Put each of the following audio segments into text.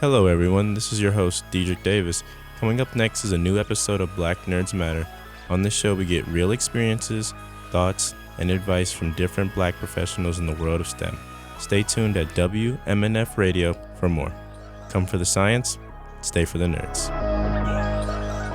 Hello, everyone. This is your host, Diedrich Davis. Coming up next is a new episode of Black Nerds Matter. On this show, we get real experiences, thoughts, and advice from different black professionals in the world of STEM. Stay tuned at WMNF Radio for more. Come for the science, stay for the nerds.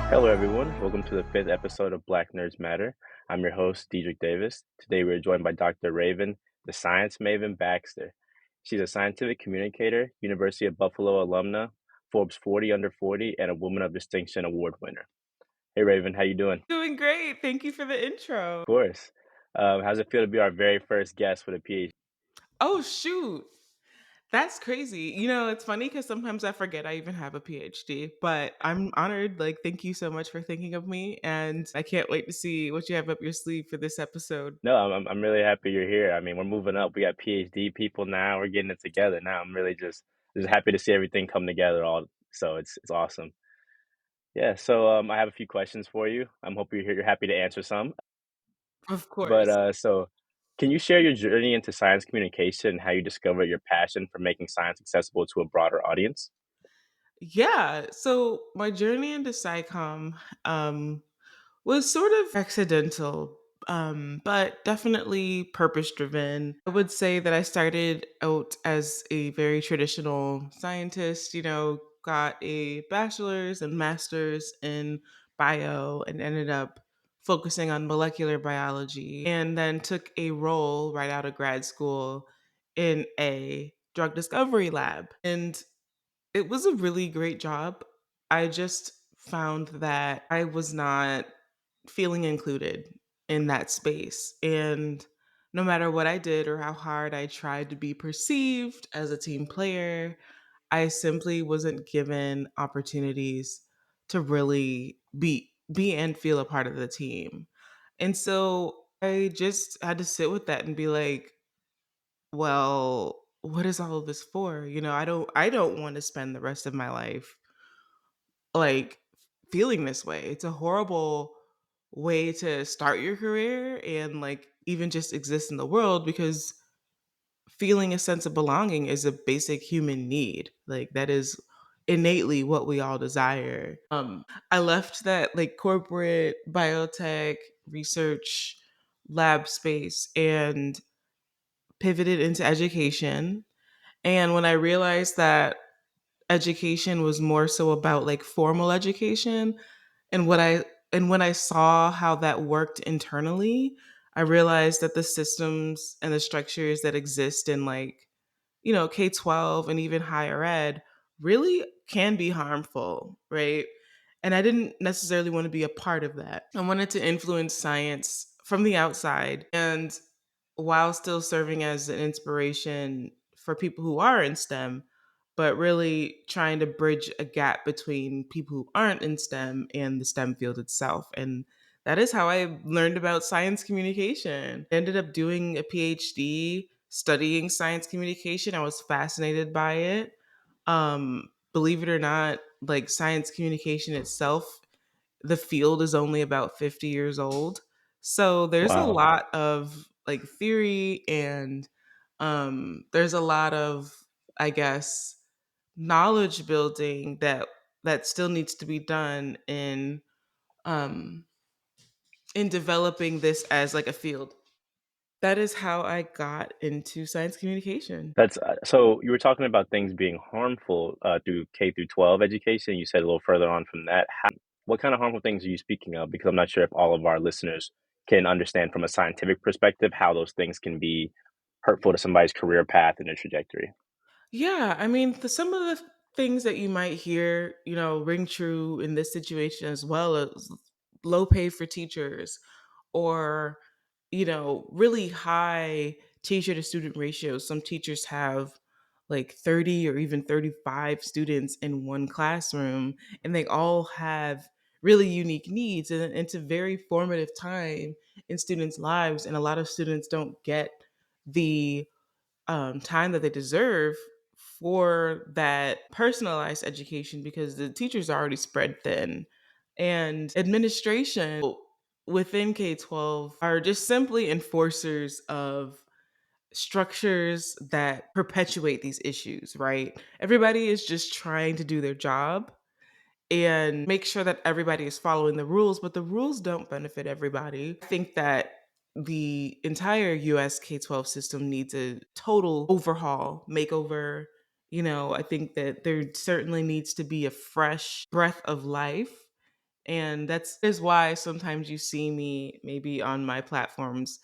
Hello, everyone. Welcome to the 5th episode of Black Nerds Matter. I'm your host, Diedrich Davis. Today, we're joined by Dr. Raven, the Science Maven Baxter. She's a scientific communicator, University of Buffalo alumna, Forbes 40 Under 40, and a Woman of Distinction Award winner. Hey, Raven, how you doing? Doing great. Thank you for the intro. Of course. How's it feel to be our very first guest with a PhD? Oh, shoot. That's crazy. It's funny because sometimes I forget I even have a PhD, but I'm honored. Like, thank you so much for thinking of me. And I can't wait to see what you have up your sleeve for this episode. No, I'm really happy you're here. I mean, we're moving up. We got PhD people now. We're getting it together now. I'm really just happy to see everything come together. So it's awesome. Yeah. So I have a few questions for you. I'm hoping you're happy to answer some. Of But course. can you share your journey into science communication and how you discovered your passion for making science accessible to a broader audience? Yeah. So my journey into SciComm was sort of accidental, but definitely purpose driven. I would say that I started out as a very traditional scientist, got a bachelor's and master's in bio and ended up focusing on molecular biology, and then took a role right out of grad school in a drug discovery lab. And it was a really great job. I just found that I was not feeling included in that space. And no matter what I did or how hard I tried to be perceived as a team player, I simply wasn't given opportunities to really be and feel a part of the team. And so I just had to sit with that and be like, well, what is all of this for? I don't want to spend the rest of my life like feeling this way. It's a horrible way to start your career and like even just exist in the world, because feeling a sense of belonging is a basic human need. Like that is innately what we all desire. I left that like corporate biotech research lab space and pivoted into education. And when I realized that education was more so about like formal education, and when I saw how that worked internally, I realized that the systems and the structures that exist in like, K-12 and even higher ed really can be harmful, right? And I didn't necessarily want to be a part of that. I wanted to influence science from the outside, and while still serving as an inspiration for people who are in STEM, but really trying to bridge a gap between people who aren't in STEM and the STEM field itself. And that is how I learned about science communication. I ended up doing a PhD studying science communication. I was fascinated by it. Believe it or not, like science communication itself, the field is only about 50 years old. So there's a Wow. lot of like theory, and there's a lot of, I guess, knowledge building that still needs to be done um in developing this as like a field. That is how I got into science communication. That's so you were talking about things being harmful through K through 12 education. You said a little further on from that. What kind of harmful things are you speaking of? Because I'm not sure if all of our listeners can understand from a scientific perspective how those things can be hurtful to somebody's career path and their trajectory. Yeah, I mean, some of the things that you might hear, ring true in this situation as well, as low pay for teachers, or really high teacher to student ratios. Some teachers have like 30 or even 35 students in one classroom, and they all have really unique needs. And it's a very formative time in students' lives, and a lot of students don't get the time that they deserve for that personalized education because the teachers are already spread thin. And administration within K 12 are just simply enforcers of structures that perpetuate these issues, right? Everybody is just trying to do their job and make sure that everybody is following the rules, but the rules don't benefit everybody. I think that the entire US K 12 system needs a total overhaul, makeover. I think that there certainly needs to be a fresh breath of life. And that's is why sometimes you see me maybe on my platforms.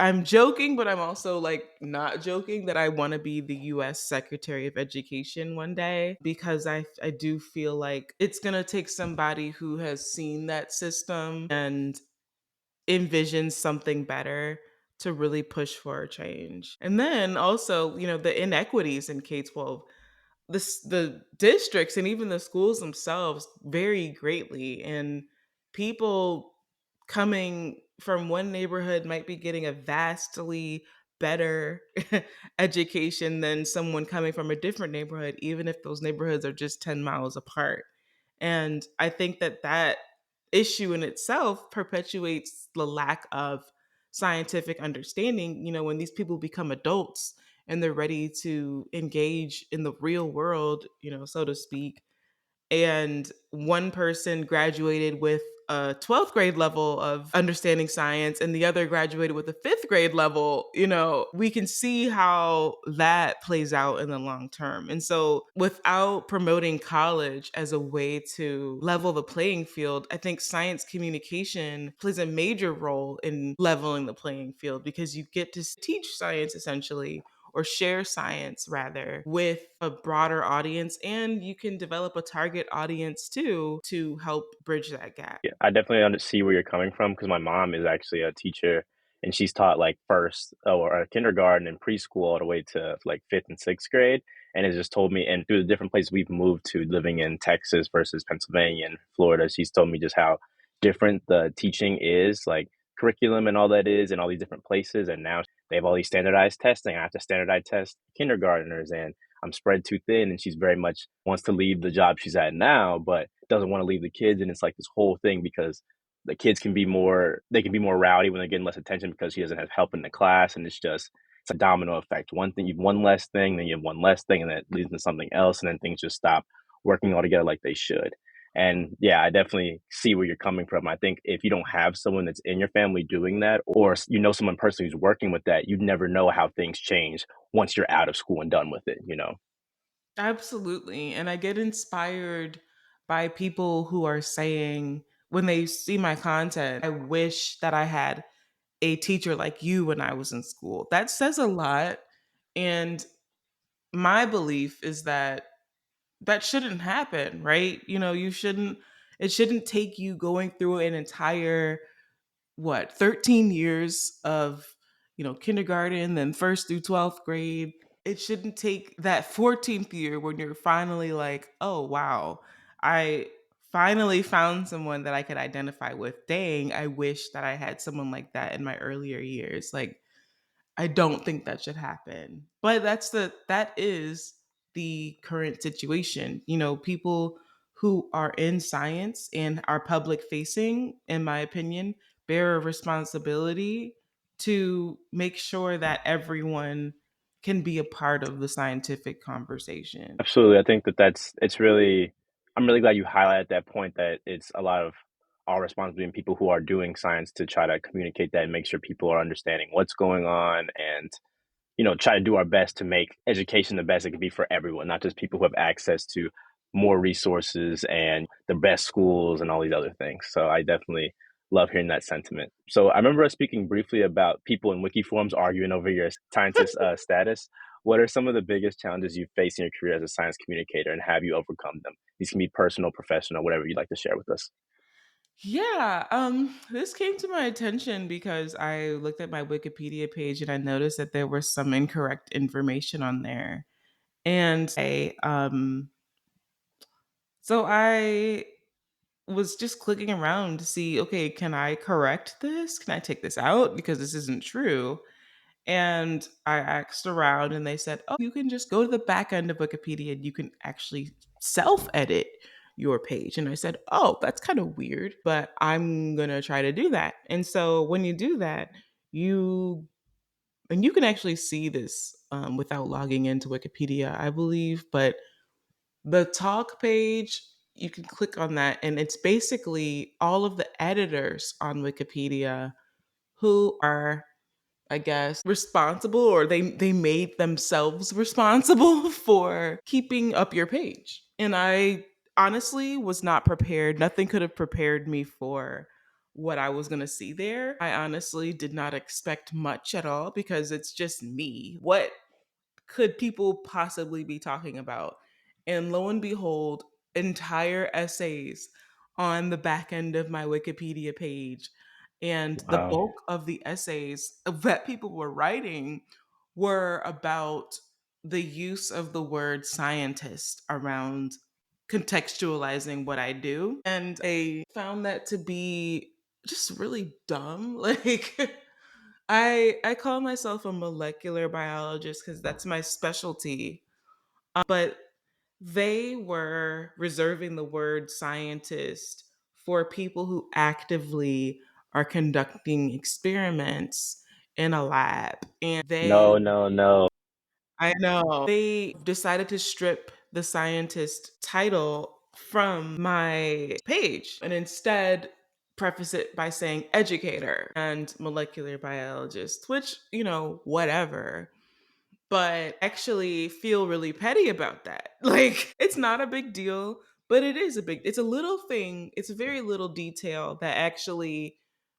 I'm joking, but I'm also like not joking that I want to be the US Secretary of Education one day because I do feel like it's going to take somebody who has seen that system and envisions something better to really push for a change. And then also, the inequities in K-12, the districts and even the schools themselves vary greatly, and people coming from one neighborhood might be getting a vastly better education than someone coming from a different neighborhood, even if those neighborhoods are just 10 miles apart. And I think that that issue in itself perpetuates the lack of scientific understanding. When these people become adults and they're ready to engage in the real world, so to speak, and one person graduated with a 12th grade level of understanding science and the other graduated with a 5th grade level, we can see how that plays out in the long term. And so without promoting college as a way to level the playing field, I think science communication plays a major role in leveling the playing field because you get to teach science essentially, or share science rather, with a broader audience, and you can develop a target audience too to help bridge that gap. Yeah, I definitely see where you're coming from because my mom is actually a teacher and she's taught like first or kindergarten and preschool all the way to like fifth and sixth grade. And has just told me, and through the different places we've moved to living in Texas versus Pennsylvania and Florida, she's told me just how different the teaching is, like curriculum and all that is in all these different places. And now they have all these standardized testing. I have to standardize test kindergartners, and I'm spread too thin. And she's very much wants to leave the job she's at now, but doesn't want to leave the kids. And it's like this whole thing because the kids can be more, they can be more rowdy when they're getting less attention because she doesn't have help in the class. And it's a domino effect. One thing, you have one less thing, then you have one less thing, and then it leads to something else. And then things just stop working all together like they should. And yeah, I definitely see where you're coming from. I think if you don't have someone that's in your family doing that, or someone personally who's working with that, you'd never know how things change once you're out of school and done with it. Absolutely. And I get inspired by people who are saying, when they see my content, I wish that I had a teacher like you when I was in school. That says a lot. And my belief is that that shouldn't happen, right? It shouldn't take you going through an entire, 13 years of, kindergarten, then first through 12th grade. It shouldn't take that 14th year when you're finally like, oh, wow, I finally found someone that I could identify with. Dang, I wish that I had someone like that in my earlier years. Like, I don't think that should happen. But that is the current situation. People who are in science and are public facing, in my opinion, bear a responsibility to make sure that everyone can be a part of the scientific conversation. Absolutely. I think it's really, I'm really glad you highlighted that point that it's a lot of our responsibility and people who are doing science to try to communicate that and make sure people are understanding what's going on and try to do our best to make education the best it can be for everyone, not just people who have access to more resources and the best schools and all these other things. So I definitely love hearing that sentiment. So I remember us speaking briefly about people in wiki forums arguing over your scientist status. What are some of the biggest challenges you face in your career as a science communicator, and have you overcome them? These can be personal, professional, whatever you'd like to share with us. Yeah, this came to my attention because I looked at my Wikipedia page and I noticed that there was some incorrect information on there. And I was just clicking around to see, okay, can I correct this? Can I take this out because this isn't true? And I asked around and they said, oh, you can just go to the back end of Wikipedia and you can actually self edit your page. And I said, oh, that's kind of weird, but I'm going to try to do that. And so when you do that, you And you can actually see this without logging into Wikipedia, I believe. But the talk page, you can click on that, and it's basically all of the editors on Wikipedia who are, I guess, responsible, or they made themselves responsible for keeping up your page. And I honestly was not prepared. Nothing could have prepared me for what I was going to see there. I honestly did not expect much at all because it's just me. What could people possibly be talking about? And lo and behold, entire essays on the back end of my Wikipedia page. And the Wow. bulk of the essays that people were writing were about the use of the word scientist around contextualizing what I do. And I found that to be just really dumb. Like, I call myself a molecular biologist because that's my specialty. But they were reserving the word scientist for people who actively are conducting experiments in a lab. And No, no, no. I know, they decided to strip the scientist title from my page and instead preface it by saying educator and molecular biologist, which, whatever, but actually feel really petty about that. Like, it's not a big deal, but it's a little thing. It's a very little detail that actually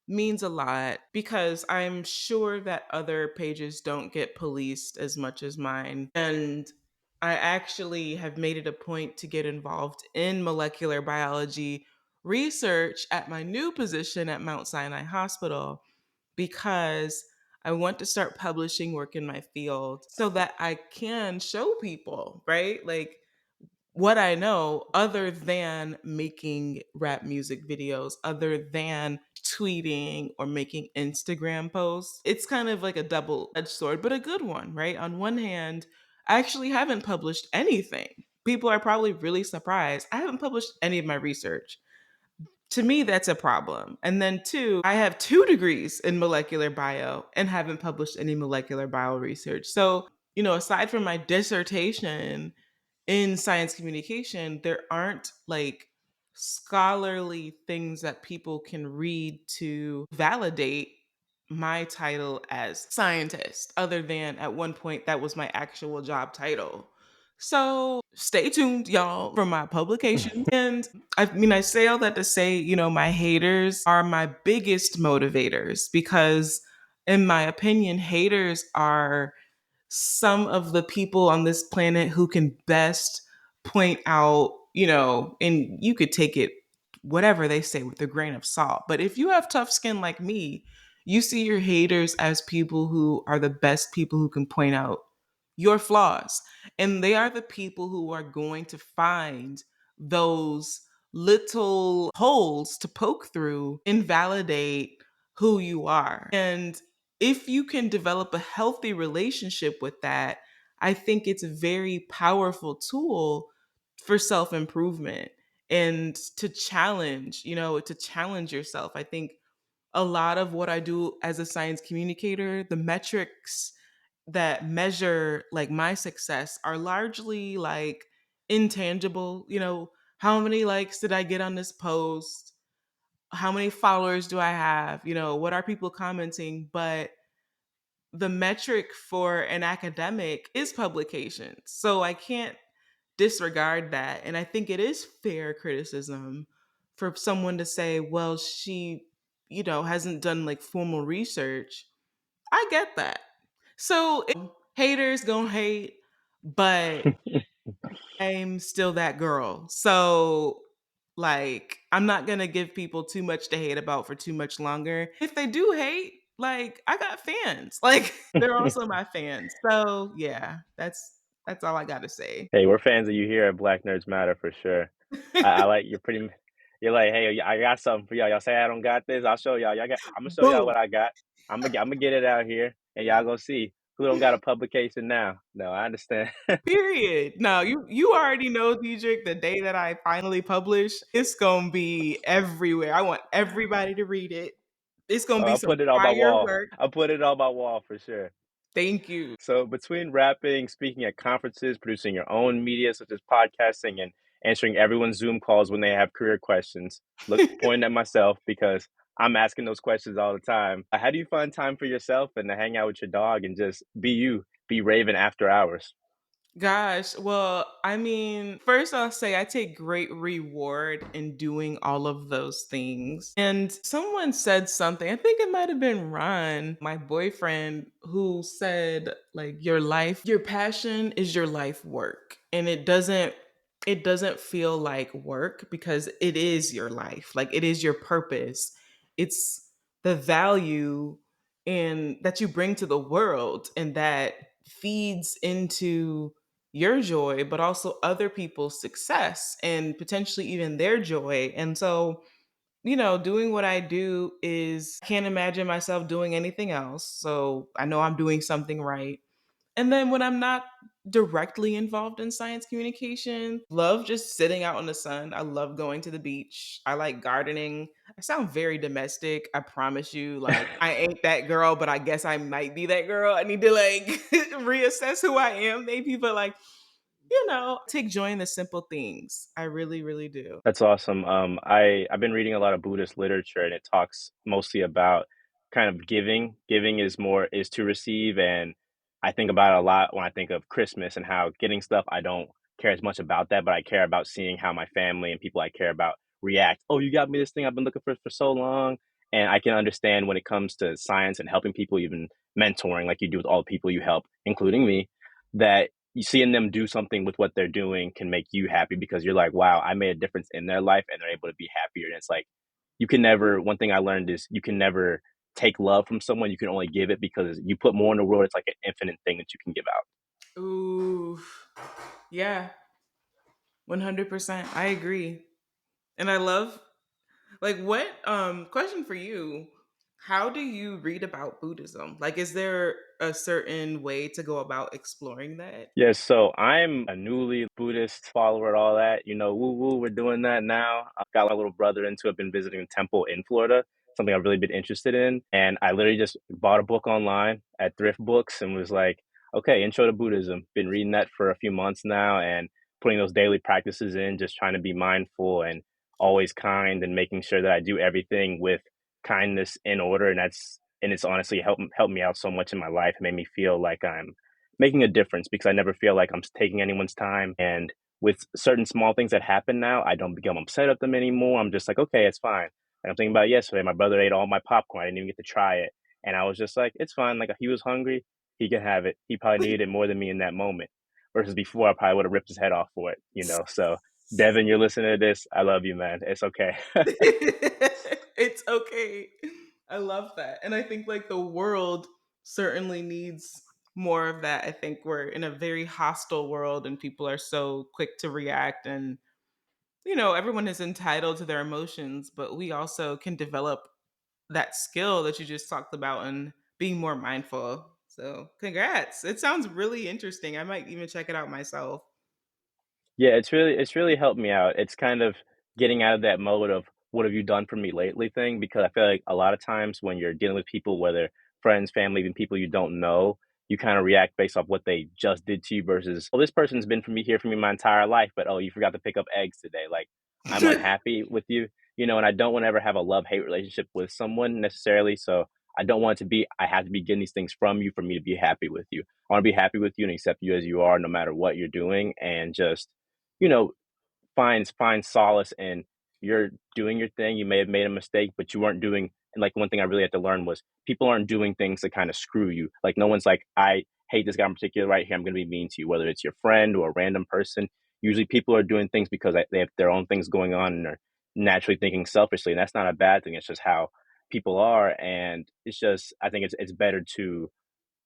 means a lot because I'm sure that other pages don't get policed as much as mine. And I actually have made it a point to get involved in molecular biology research at my new position at Mount Sinai Hospital because I want to start publishing work in my field so that I can show people, right? Like, what I know other than making rap music videos, other than tweeting or making Instagram posts. It's kind of like a double edged sword, but a good one, right? On one hand, I actually haven't published anything. People are probably really surprised. I haven't published any of my research. To me, that's a problem. And then, two, I have 2 degrees in molecular bio and haven't published any molecular bio research. So, aside from my dissertation in science communication, there aren't like scholarly things that people can read to validate my title as scientist, other than at one point that was my actual job title. So stay tuned, y'all, for my publication. And I mean, I say all that to say, my haters are my biggest motivators because, in my opinion, haters are some of the people on this planet who can best point out, and you could take it whatever they say with a grain of salt. But if you have tough skin like me, you see your haters as people who are the best people who can point out your flaws. And they are the people who are going to find those little holes to poke through and validate who you are. And if you can develop a healthy relationship with that, I think it's a very powerful tool for self improvement and to challenge yourself. I think a lot of what I do as a science communicator, the metrics that measure like my success are largely like intangible. How many likes did I get on this post? How many followers do I have? What are people commenting? But the metric for an academic is publications. So I can't disregard that. And I think it is fair criticism for someone to say, well, she, hasn't done like formal research. I get that. So haters gonna hate, but I'm still that girl. So, like, I'm not gonna give people too much to hate about for too much longer. If they do hate, like, I got fans. Like, they're also my fans. So yeah, that's all I gotta say. Hey, we're fans of you here at Black Nerds Matter for sure. I like you're pretty. You're like, hey, I got something for y'all. Y'all say I don't got this, I'll show y'all. I'm gonna show y'all Boom. what I got. I'm gonna get it out here, and y'all gonna see who don't got a publication now. No, I understand. Period. No, you already know, Diedrich, the day that I finally publish, it's gonna be everywhere. I want everybody to read it. It's gonna be I'll some put it on my fire wall. work. I'll put it on my wall for sure. Thank you. So between rapping, speaking at conferences, producing your own media such as podcasting, and answering everyone's Zoom calls when they have career questions, look, pointing at myself because I'm asking those questions all the time. How do you find time for yourself and to hang out with your dog and just be you, be Raven after hours? Gosh, well, I mean, first I'll say I take great reward in doing all of those things. And someone said something, I think it might have been Ron, my boyfriend, who said like your life, your passion is your life work. And it doesn't feel like work because it is your life. Like it is your purpose. It's the value in that you bring to the world and that feeds into your joy, but also other people's success and potentially even their joy. And so, doing what I do is I can't imagine myself doing anything else. So I know I'm doing something right. And then when I'm not directly involved in science communication, love just sitting out in the sun. I love going to the beach. I like gardening. I sound very domestic. I promise you, like I ain't that girl, but I guess I might be that girl. I need to like reassess who I am maybe, but like take joy in the simple things. I really, really do. That's awesome. I've been reading a lot of Buddhist literature, and it talks mostly about kind of giving. Giving is to receive, and I think about it a lot when I think of Christmas and how getting stuff. I don't care as much about that, but I care about seeing how my family and people I care about react. Oh, you got me this thing I've been looking for so long, and I can understand when it comes to science and helping people, even mentoring, like you do with all the people you help, including me, that you seeing them do something with what they're doing can make you happy because you're like, wow, I made a difference in their life and they're able to be happier. And it's like, you can never, one thing I learned is you can never take love from someone. You can only give it because you put more in the world. It's like an infinite thing that you can give out. Ooh, yeah, 100%. I agree. And I love like what question for you. How do you read about Buddhism? Like is there a certain way to go about exploring that? Yes, so I'm a newly Buddhist follower and all that. Woo woo, we're doing that now. I've got my little brother into it, been visiting a temple in Florida, something I've really been interested in. And I literally just bought a book online at Thrift Books and was like, okay, Intro to Buddhism. Been reading that for a few months now and putting those daily practices in, just trying to be mindful and always kind and making sure that I do everything with kindness in order. And it's honestly helped me out so much in my life. It made me feel like I'm making a difference because I never feel like I'm taking anyone's time. And with certain small things that happen now, I don't become upset at them anymore. I'm just like, okay, it's fine. And I'm thinking about yesterday, my brother ate all my popcorn. I didn't even get to try it. And I was just like, it's fine. Like, if he was hungry, he can have it. He probably needed it more than me in that moment. Versus before, I probably would have ripped his head off for it. So, Devin, you're listening to this. I love you, man. It's okay. It's okay. I love that. And I think like the world certainly needs more of that. I think we're in a very hostile world and people are so quick to react and everyone is entitled to their emotions, but we also can develop that skill that you just talked about and being more mindful. So, congrats. It sounds really interesting. I might even check it out myself. Yeah, it's really helped me out. It's kind of getting out of that mode of "What have you done for me lately?" thing, because I feel like a lot of times when you're dealing with people, whether friends, family, even people you don't know, you kinda react based off what they just did to you versus, "Oh, this person's been for me here for me my entire life, but, oh, you forgot to pick up eggs today." Like, I'm unhappy with you, and I don't wanna ever have a love-hate relationship with someone necessarily, so I don't want it to be, I have to be getting these things from you for me to be happy with you. I wanna be happy with you and accept you as you are no matter what you're doing and just you know, find solace in you're doing your thing. You may have made a mistake, but you weren't doing. And like one thing I really had to learn was people aren't doing things to kind of screw you. Like no one's like, I hate this guy in particular right here. I'm going to be mean to you, whether it's your friend or a random person. Usually people are doing things because they have their own things going on and are naturally thinking selfishly. And that's not a bad thing. It's just how people are. And it's just, I think it's better to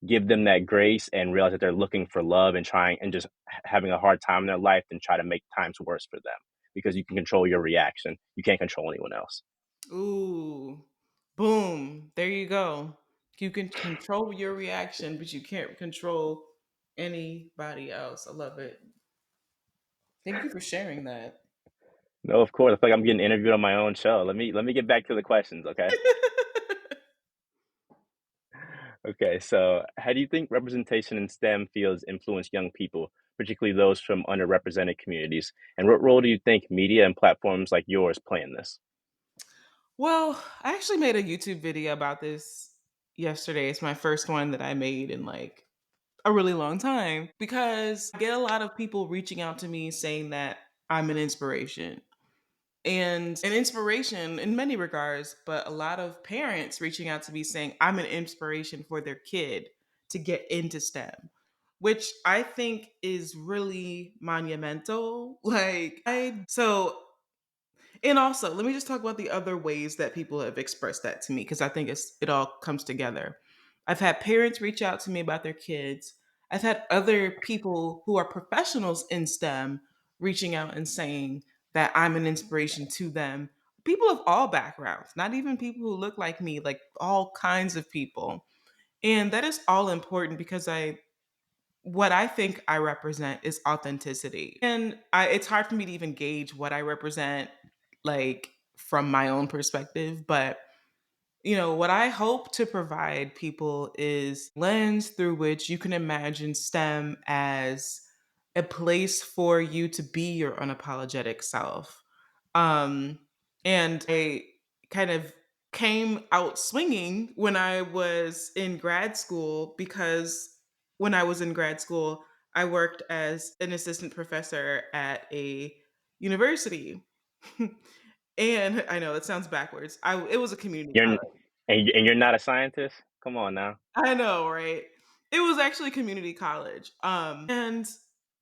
give them that grace and realize that they're looking for love and trying and just having a hard time in their life than try to make times worse for them because you can control your reaction. You can't control anyone else. Ooh, boom. There you go. You can control your reaction, but you can't control anybody else. I love it. Thank you for sharing that. No, of course. I feel like I'm getting interviewed on my own show. Let me get back to the questions, okay? Okay, so how do you think representation in STEM fields influence young people, particularly those from underrepresented communities? And what role do you think media and platforms like yours play in this? Well, I actually made a YouTube video about this yesterday. It's my first one that I made in like a really long time because I get a lot of people reaching out to me saying that I'm an inspiration. And an inspiration in many regards, but a lot of parents reaching out to me saying I'm an inspiration for their kid to get into STEM, which I think is really monumental. And also, let me just talk about the other ways that people have expressed that to me because I think it all comes together. I've had parents reach out to me about their kids. I've had other people who are professionals in STEM reaching out and saying that I'm an inspiration to them. People of all backgrounds, not even people who look like me, like all kinds of people. And that is all important because what I think I represent is authenticity. And it's hard for me to even gauge what I represent, like from my own perspective. But, what I hope to provide people is lens through which you can imagine STEM as a place for you to be your unapologetic self. Um, and I kind of came out swinging when I was in grad school because when I was in grad school, I worked as an assistant professor at a university. And I know it sounds backwards. It was a community You're n- college. and you're not a scientist? Come on now. I know, right? It was actually community college. And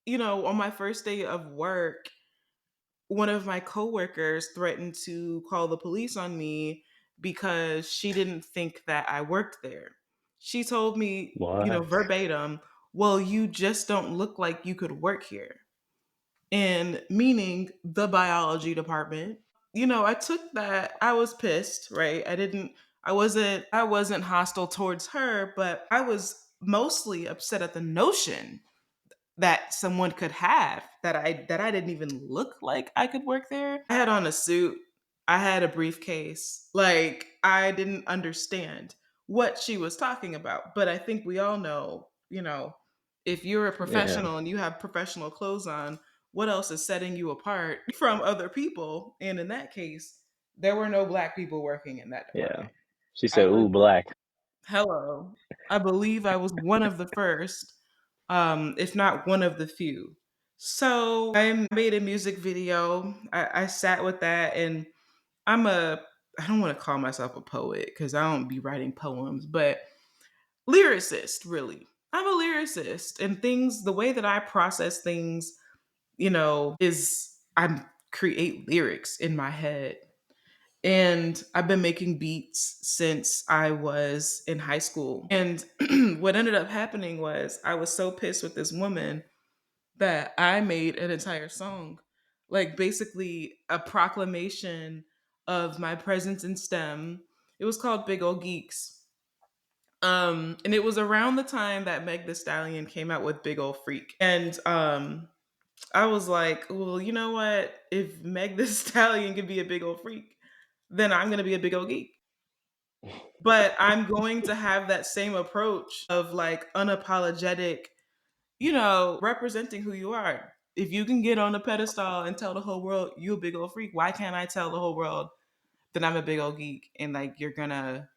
on my first day of work, one of my coworkers threatened to call the police on me because she didn't think that I worked there. She told me, What? verbatim, "Well, you just don't look like you could work here." And meaning the biology department. I took that. I was pissed, right? I wasn't hostile towards her, but I was mostly upset at the notion that someone could have that I didn't even look like I could work there. I had on a suit. I had a briefcase. Like I didn't understand what she was talking about. But I think we all know, if you're a Yeah, professional and you have professional clothes on, what else is setting you apart from other people? And in that case, there were no black people working in that yeah. department. She I said, was "Ooh, black." Hello. I believe I was one of the first, if not one of the few. So I made a music video. I sat with that, and I don't want to call myself a poet because I don't be writing poems, but lyricist, really. I'm a lyricist, and the way that I process things, is I create lyrics in my head. And I've been making beats since I was in high school. And what ended up happening was I was so pissed with this woman that I made an entire song, like basically a proclamation of my presence in STEM. It was called Big Ol' Geeks. And it was around the time that Meg the Stallion came out with Big Ol' Freak. And I was like, well, you know what? If Meg the Stallion can be a big old freak, then I'm gonna be a big old geek. But I'm going to have that same approach of like unapologetic, representing who you are. If you can get on a pedestal and tell the whole world you a big old freak, why can't I tell the whole world that I'm a big old geek and like you're gonna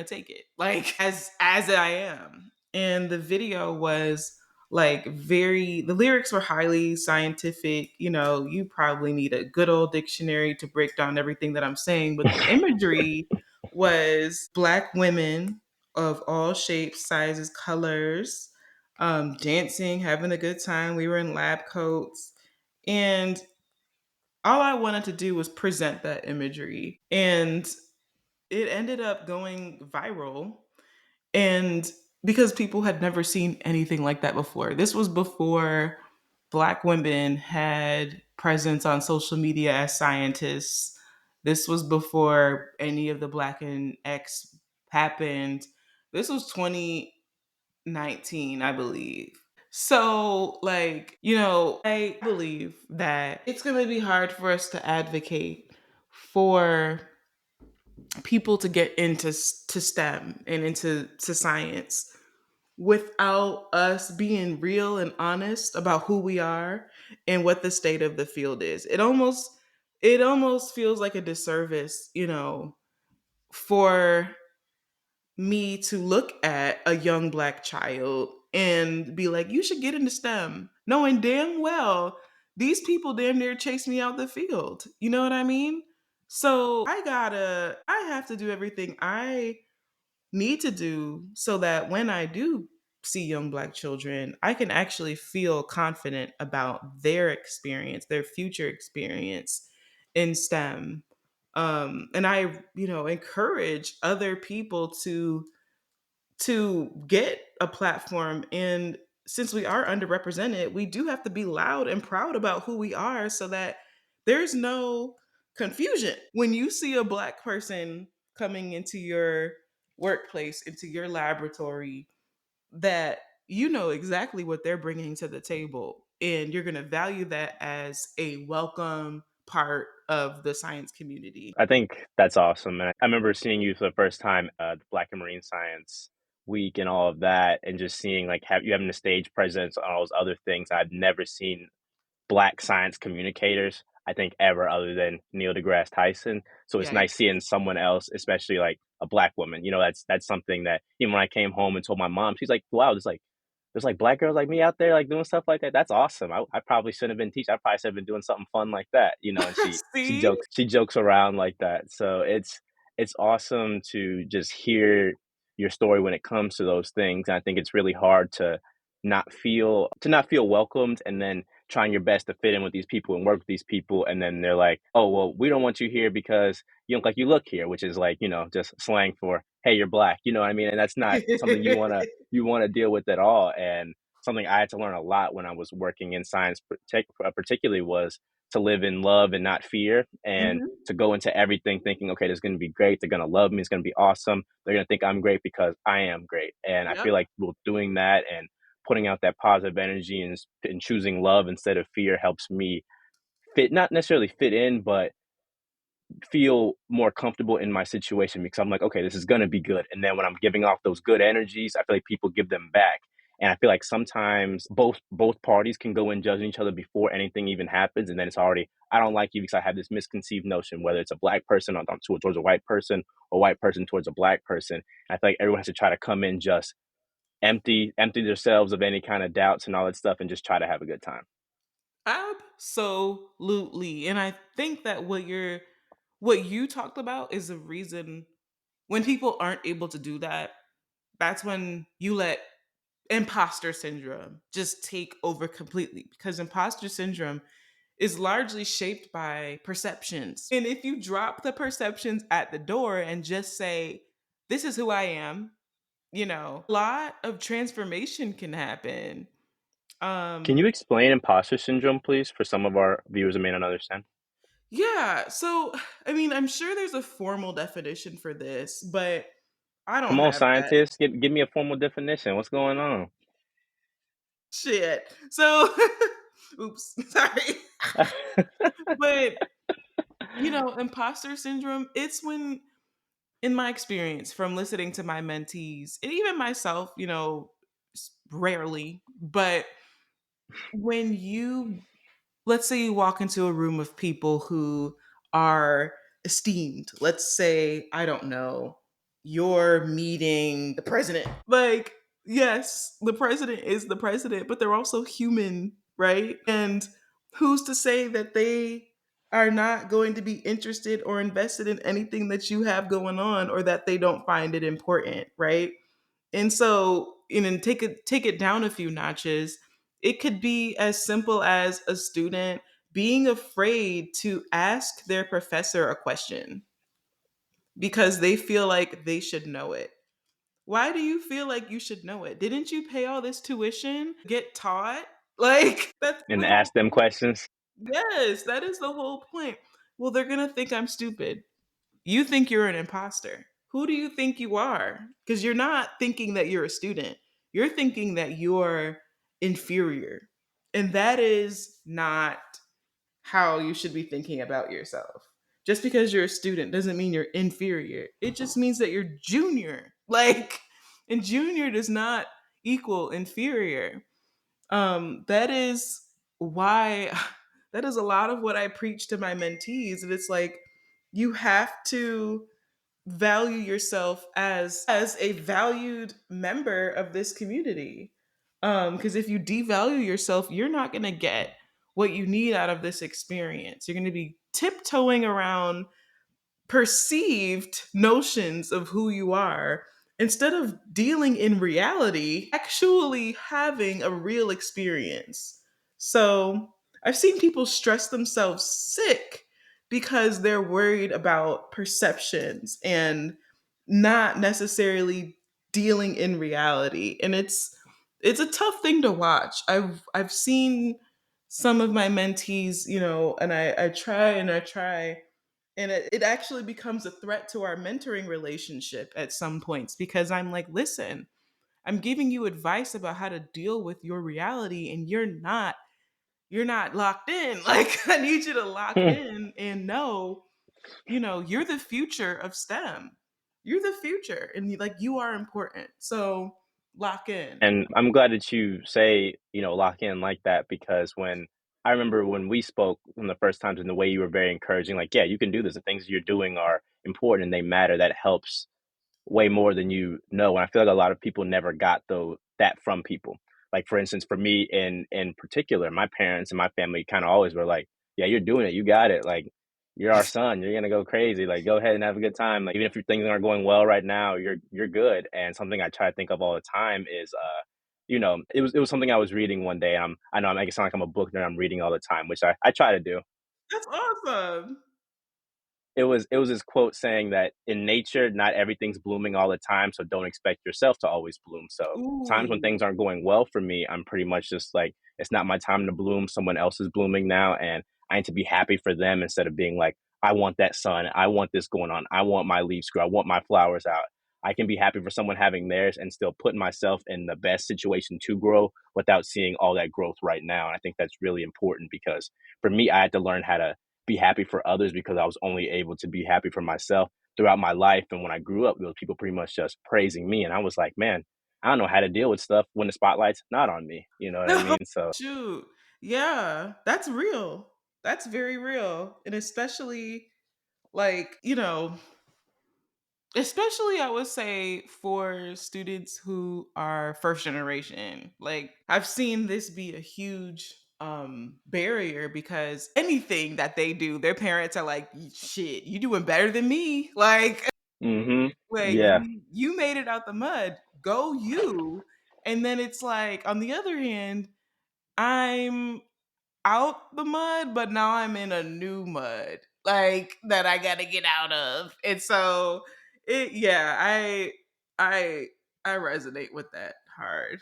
take it like as I am. And the video was like the lyrics were highly scientific. You probably need a good old dictionary to break down everything that I'm saying, but the imagery was black women of all shapes, sizes, colors, dancing, having a good time. We were in lab coats, and all I wanted to do was present that imagery. And it ended up going viral. And because people had never seen anything like that before, this was before Black women had presence on social media as scientists. This was before any of the Black and X happened. This was 2019, I believe. So, like, I believe that it's going to be hard for us to advocate for people to get into to STEM and into to science without us being real and honest about who we are and what the state of the field is. It almost feels like a disservice, for me to look at a young black child and be like, you should get into STEM, knowing damn well these people damn near chase me out the field. You know what I mean? So I have to do everything I need to do so that when I do see young black children, I can actually feel confident about their experience, their future experience in STEM. And I, encourage other people to get a platform. And since we are underrepresented, we do have to be loud and proud about who we are so that there's no confusion. When you see a black person coming into your workplace, into your laboratory, that you know exactly what they're bringing to the table. And you're going to value that as a welcome part of the science community. I think that's awesome, and I remember seeing you for the first time, the Black and Marine Science Week and all of that, and just seeing, like, have you having the stage presence and all those other things. I've never seen black science communicators, I think, ever other than Neil deGrasse Tyson. So it's nice Yikes. seeing someone else, especially like a black woman. That's something that even when I came home and told my mom, she's like, "Wow, there's like black girls like me out there like doing stuff like that. That's awesome. I probably shouldn't have been teaching. I probably should have been doing something fun like that." And she See? jokes around like that. So it's awesome to just hear your story when it comes to those things. And I think it's really hard to not feel welcomed, and then trying your best to fit in with these people and work with these people, and then they're like, "Oh, well, we don't want you here because you look like you look here," which is like, just slang for, "Hey, you're black." You know what I mean? And that's not something you wanna deal with at all. And something I had to learn a lot when I was working in science, particularly, was to live in love and not fear, and Mhm. to go into everything thinking, okay, this is going to be great. They're going to love me. It's going to be awesome. They're going to think I'm great because I am great. And I Yep. feel like, well, doing that and putting out that positive energy and choosing love instead of fear helps me not necessarily fit in, but feel more comfortable in my situation, because I'm like, okay, this is gonna be good. And then when I'm giving off those good energies, I feel like people give them back. And I feel like sometimes both parties can go in judging each other before anything even happens, and then it's already, I don't like you because I have this misconceived notion, whether it's a black person towards a white person, or white person towards a black person. I feel like everyone has to try to come in just empty themselves of any kind of doubts and all that stuff, and just try to have a good time. Absolutely. And I think that what you talked about is the reason when people aren't able to do that, that's when you let imposter syndrome just take over completely, because imposter syndrome is largely shaped by perceptions. And if you drop the perceptions at the door and just say, this is who I am, a lot of transformation can happen. Can Um, you explain imposter syndrome, please, for some of our viewers who may not understand? yeah. So, I mean, I'm sure there's a formal definition for this, but I don't Come on, have that. scientists, give me a formal definition. What's going on? Shit. So, oops, sorry. But, imposter syndrome, it's when, in my experience from listening to my mentees and even myself, rarely, but when you, let's say you walk into a room of people who are esteemed. Let's say, I don't know, you're meeting the president. Like, yes, the president is the president, but they're also human, right? And who's to say that they are not going to be interested or invested in anything that you have going on, or that they don't find it important, right? And so, take it down a few notches. It could be as simple as a student being afraid to ask their professor a question because they feel like they should know it. Why do you feel like you should know it? Didn't you pay all this tuition, get taught? Like, that's And the whole ask them point. questions. Yes, that is the whole point. Well, they're going to think I'm stupid. You think you're an imposter. Who do you think you are? Because you're not thinking that you're a student. You're thinking that you're inferior. And that is not how you should be thinking about yourself. Just because you're a student doesn't mean you're inferior. It just means that you're junior. Like, and junior does not equal inferior. That is why that is a lot of what I preach to my mentees. And it's like you have to value yourself as a valued member of this community. Because if you devalue yourself, you're not going to get what you need out of this experience. You're going to be tiptoeing around perceived notions of who you are instead of dealing in reality, actually having a real experience. So I've seen people stress themselves sick because they're worried about perceptions and not necessarily dealing in reality. And it's a tough thing to watch. I've seen some of my mentees, and I try and I try, and it actually becomes a threat to our mentoring relationship at some points because I'm like, listen, I'm giving you advice about how to deal with your reality, and you're not locked in. Like, I need you to lock in and know, you're the future of STEM. You're the future, and like, you are important. So lock in. And I'm glad that you say, lock in like that because when I remember when we spoke from the first times and the way you were very encouraging, like, yeah, you can do this. The things you're doing are important and they matter. That helps way more than you know. And I feel like a lot of people never got that from people. Like for instance, for me in particular, my parents and my family kind of always were like, "Yeah, you're doing it. You got it. Like you're our son. You're gonna go crazy. Like go ahead and have a good time. Like even if your things aren't going well right now, you're good." And something I try to think of all the time is it was something I was reading one day. I know I make it sound like I'm a book nerd. I'm reading all the time, which I try to do. That's awesome. It was this quote saying that in nature, not everything's blooming all the time, so don't expect yourself to always bloom. So times when Ooh. things aren't going well for me, I'm pretty much just like, it's not my time to bloom. Someone else is blooming now, and I need to be happy for them instead of being like, I want that sun, I want this going on, I want my leaves grow, I want my flowers out. I can be happy for someone having theirs and still putting myself in the best situation to grow without seeing all that growth right now. And I think that's really important because for me, I had to learn how to be happy for others because I was only able to be happy for myself throughout my life. And when I grew up, there was people pretty much just praising me. And I was like, man, I don't know how to deal with stuff when the spotlight's not on me. You know what I No, mean? So shoot. Yeah, that's real. That's very real. And especially like, especially I would say for students who are first generation. Like, I've seen this be a huge barrier because anything that they do, their parents are like, shit, you doing better than me. Like, like yeah. you made it out the mud. Go you. And then it's like on the other hand, I'm out the mud, but now I'm in a new mud, like that I gotta get out of. And so yeah, I I resonate with that hard.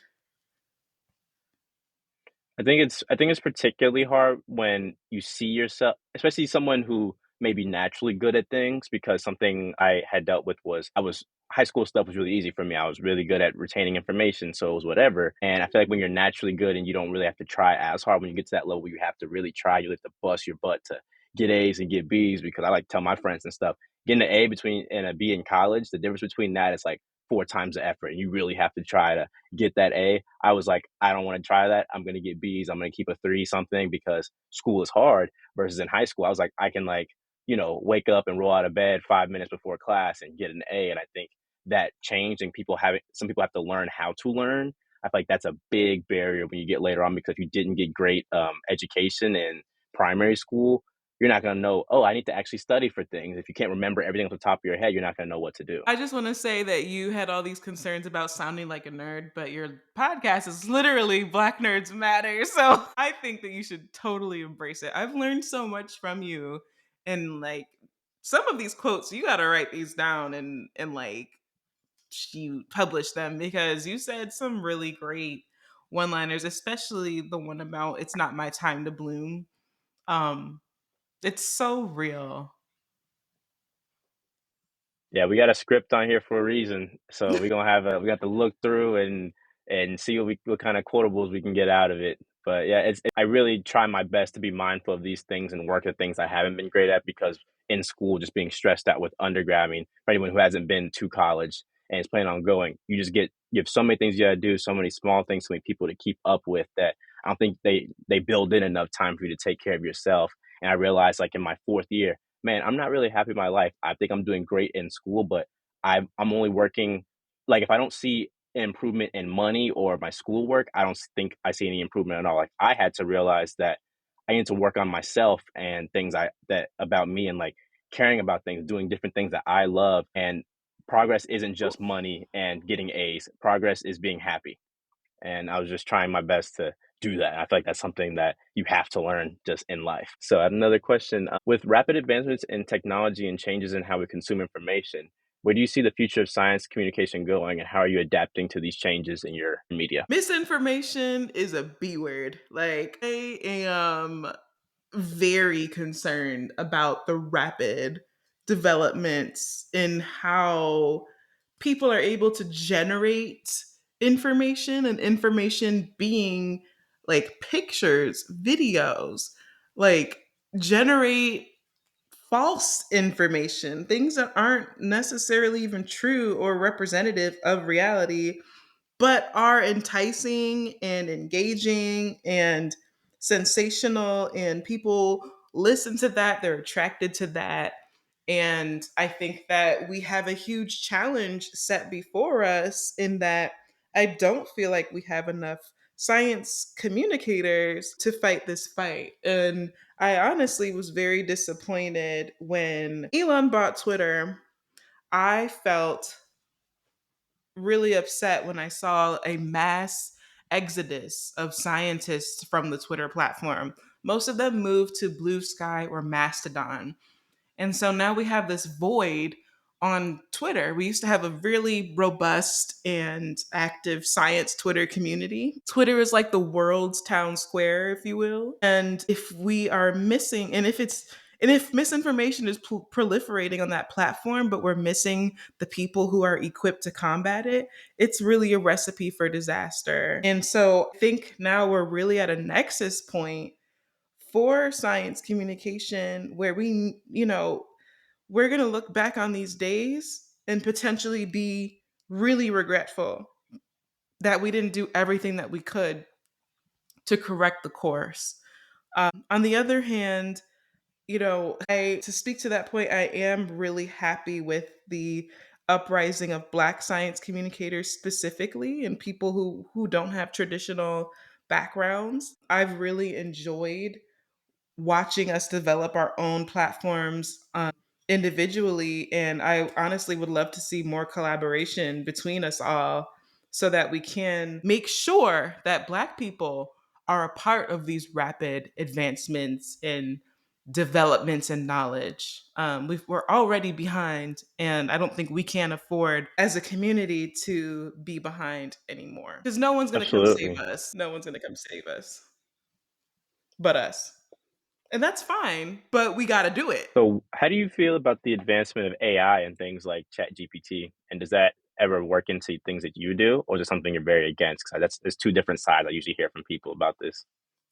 I think it's particularly hard when you see yourself, especially someone who may be naturally good at things, because something I had dealt with was I was high school stuff was really easy for me. I was really good at retaining information, so it was whatever. And I feel like when you're naturally good and you don't really have to try as hard, when you get to that level, you have to really try. You have to bust your butt to get A's and get B's, because I like to tell my friends and stuff, getting an A between and a B in college, the difference between that is like four times the effort, and you really have to try to get that A. I was like, I don't want to try that. I'm going to get B's. I'm going to keep a three something because school is hard. Versus in high school, I was like, I can like, wake up and roll out of bed 5 minutes before class and get an A. And I think that changed, and some people have to learn how to learn. I feel like that's a big barrier when you get later on, because if you didn't get great education in primary school, you're not going to know, oh, I need to actually study for things. If you can't remember everything off the top of your head, you're not going to know what to do. I just want to say that you had all these concerns about sounding like a nerd, but your podcast is literally Black Nerds Matter. So I think that you should totally embrace it. I've learned so much from you, and like some of these quotes, you got to write these down and like you publish them because you said some really great one liners, especially the one about it's not my time to bloom. Um, it's so real. Yeah, we got a script on here for a reason. So we got to look through and see what kind of quotables we can get out of it. But yeah, I really try my best to be mindful of these things and work at things I haven't been great at because in school, just being stressed out with undergrad. I mean, for anyone who hasn't been to college and is planning on going, you have so many things you got to do, so many small things, so many people to keep up with that I don't think they build in enough time for you to take care of yourself. And I realized, like in my fourth year, man, I'm not really happy with my life. I think I'm doing great in school, but I'm only working like if I don't see improvement in money or my schoolwork, I don't think I see any improvement at all. Like I had to realize that I need to work on myself and things I that about me and like caring about things, doing different things that I love. And progress isn't just money and getting A's. Progress is being happy. And I was just trying my best to do that. I feel like that's something that you have to learn just in life. So I have another question. With rapid advancements in technology and changes in how we consume information, where do you see the future of science communication going, and how are you adapting to these changes in your media? Misinformation is a B word. Like, I am very concerned about the rapid developments in how people are able to generate information, and information being like pictures, videos, like generate false information, things that aren't necessarily even true or representative of reality, but are enticing and engaging and sensational, and people listen to that, they're attracted to that. And I think that we have a huge challenge set before us in that I don't feel like we have enough science communicators to fight this fight. And I honestly was very disappointed when Elon bought Twitter. I felt really upset when I saw a mass exodus of scientists from the Twitter platform. Most of them moved to Blue Sky or Mastodon. And so now we have this void on Twitter. We used to have a really robust and active science Twitter community. Twitter is like the world's town square, if you will. And if we are missing, and if misinformation is proliferating on that platform, but we're missing the people who are equipped to combat it, it's really a recipe for disaster. And so I think now we're really at a nexus point for science communication where we're going to look back on these days and potentially be really regretful that we didn't do everything that we could to correct the course. On the other hand, I to speak to that point, I am really happy with the uprising of Black science communicators specifically, and people who don't have traditional backgrounds. I've really enjoyed watching us develop our own platforms individually. And I honestly would love to see more collaboration between us all so that we can make sure that Black people are a part of these rapid advancements in developments and knowledge. We're already behind, and I don't think we can afford as a community to be behind anymore because no one's going to come save Absolutely. us. No one's going to come save us but us. And that's fine, but we got to do it. So, how do you feel about the advancement of AI and things like ChatGPT? And does that ever work into things that you do, or is it something you're very against? Because that's there's two different sides I usually hear from people about this.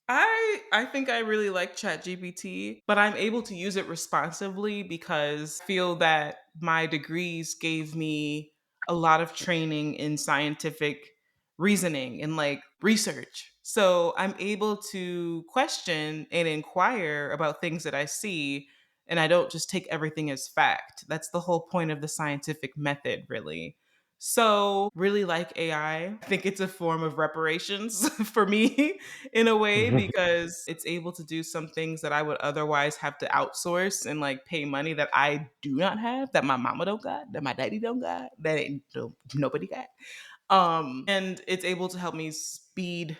I think I really like ChatGPT, but I'm able to use it responsibly because I feel that my degrees gave me a lot of training in scientific reasoning and like research. So I'm able to question and inquire about things that I see, and I don't just take everything as fact. That's the whole point of the scientific method, really. So, really like AI. I think it's a form of reparations for me in a way because it's able to do some things that I would otherwise have to outsource and like pay money that I do not have, that my mama don't got, that my daddy don't got, that ain't nobody got. And it's able to help me speed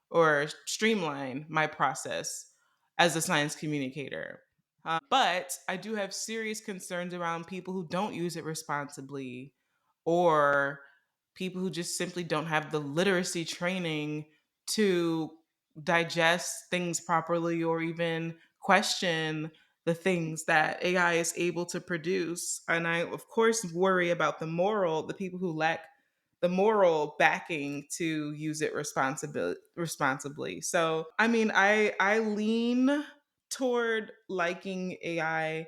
or streamline my process as a science communicator. But I do have serious concerns around people who don't use it responsibly, or people who just simply don't have the literacy training to digest things properly or even question the things that AI is able to produce. And I, of course, worry about the people who lack the moral backing to use it responsibly. So, I mean, I lean toward liking AI,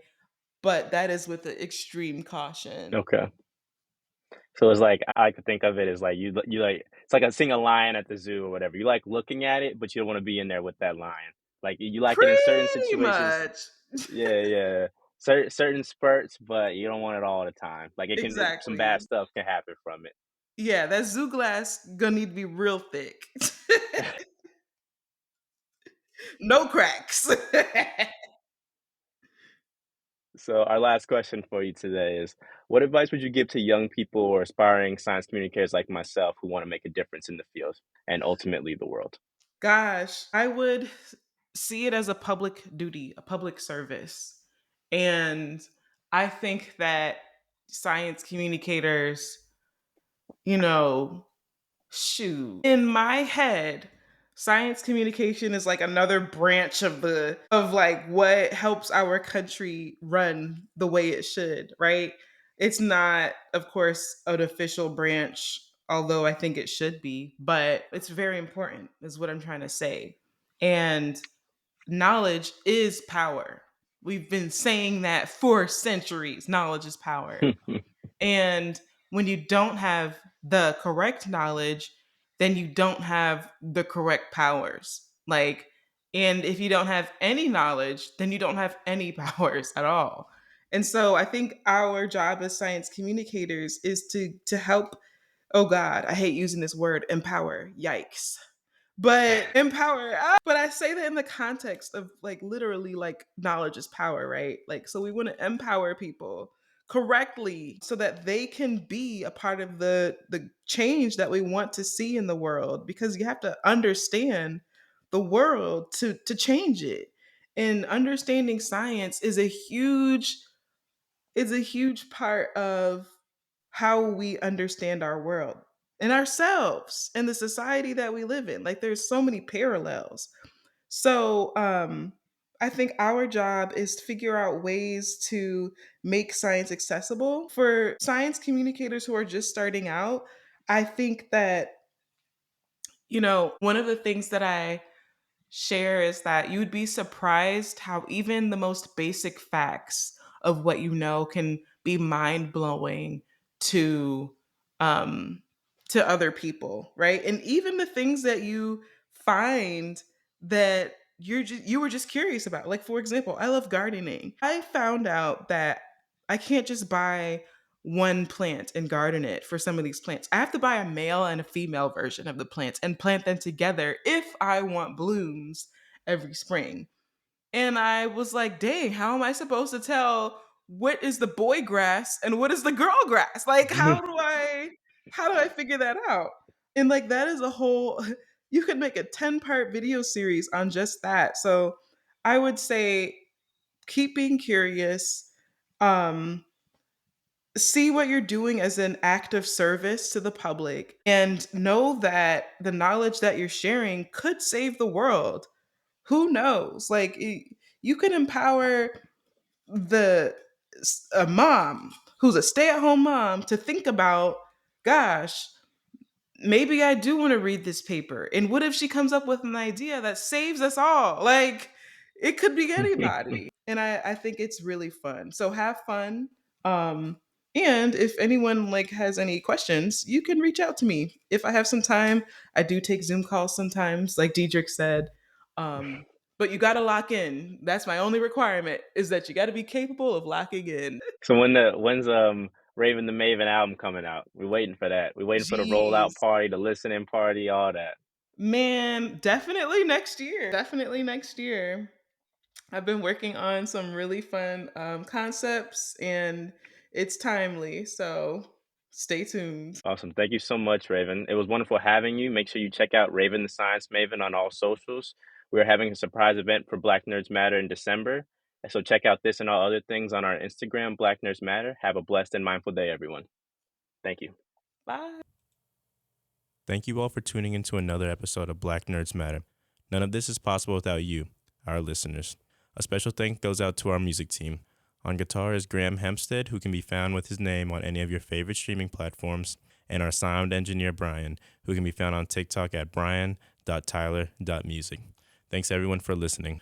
but that is with the extreme caution. Okay. So it's like I like to think of it as like you like it's like seeing a lion at the zoo or whatever. You like looking at it, but you don't want to be in there with that lion. Like you like it in certain Pretty situations. much. Yeah, yeah. Certain spurts, but you don't want it all the time. Like some bad Exactly. stuff can happen from Yeah, that zoo glass gonna need to be real thick. it. No cracks. So our last question for you today is: what advice would you give to young people or aspiring science communicators like myself who want to make a difference in the field and ultimately the world? Gosh, I would see it as a public duty, a public service. And I think that science communicators, you know, shoot. In my head, science communication is like another branch of like what helps our country run the way it should, right? It's not, of course, an official branch, although I think it should be, but it's very important, is what I'm trying to say. And knowledge is power. We've been saying that for centuries. Knowledge is power. And when you don't have the correct knowledge, then you don't have the correct powers. Like, and if you don't have any knowledge, then you don't have any powers at all. And so I think our job as science communicators is to help, oh God, I hate using this word, empower. Yikes. But empower, but I say that in the context of like literally like knowledge is power, right? Like, so we want to empower people correctly so that they can be a part of the change that we want to see in the world, because you have to understand the world to change it. And understanding science is a huge part of how we understand our world and ourselves and the society that we live in. Like, there's so many parallels. So I think our job is to figure out ways to make science accessible for science communicators who are just starting out. I think that, one of the things that I share is that you would be surprised how even the most basic facts of what you know can be mind blowing to um to other people, right? And even the things that you find that you were just curious about. Like, for example, I love gardening. I found out that I can't just buy one plant and garden it. For some of these plants, I have to buy a male and a female version of the plants and plant them together if I want blooms every spring. And I was like, dang, how am I supposed to tell what is the boy grass and what is the girl grass? Like, how do I figure that out? And like, that is a whole you could make a 10-part video series on just that. So I would say keep being curious. Um See what you're doing as an act of service to the public, and know that the knowledge that you're sharing could save the world. Who knows? Like, you can empower the a mom who's a stay-at-home mom to think about, gosh, maybe I do want to read this paper. And what if she comes up with an idea that saves us all? Like, it could be anybody. And I think it's really fun. So have fun. Um, and if anyone like has any questions, you can reach out to me. If I have some time, I do take Zoom calls sometimes, like Diedrich said. But you gotta lock in. That's my only requirement, is that you gotta be capable of locking in. So when's Raven the Maven album coming out? We're waiting for that. We're waiting for the rollout Jeez. party, the listening party, all that. Man, definitely next year. Definitely next year. I've been working on some really fun concepts, and it's timely. So stay tuned. Awesome. Thank you so much, Raven. It was wonderful having you. Make sure you check out Raven the Science Maven on all socials. We're having a surprise event for Black Nerds Matter in December. So check out this and all other things on our Instagram, Black Nerds Matter. Have a blessed and mindful day, everyone. Thank you. Bye. Thank you all for tuning into another episode of Black Nerds Matter. None of this is possible without you, our listeners. A special thank goes out to our music team. On guitar is Graham Hempstead, who can be found with his name on any of your favorite streaming platforms. and our sound engineer, Brian, who can be found on TikTok at brian.tyler.music. Thanks everyone for listening.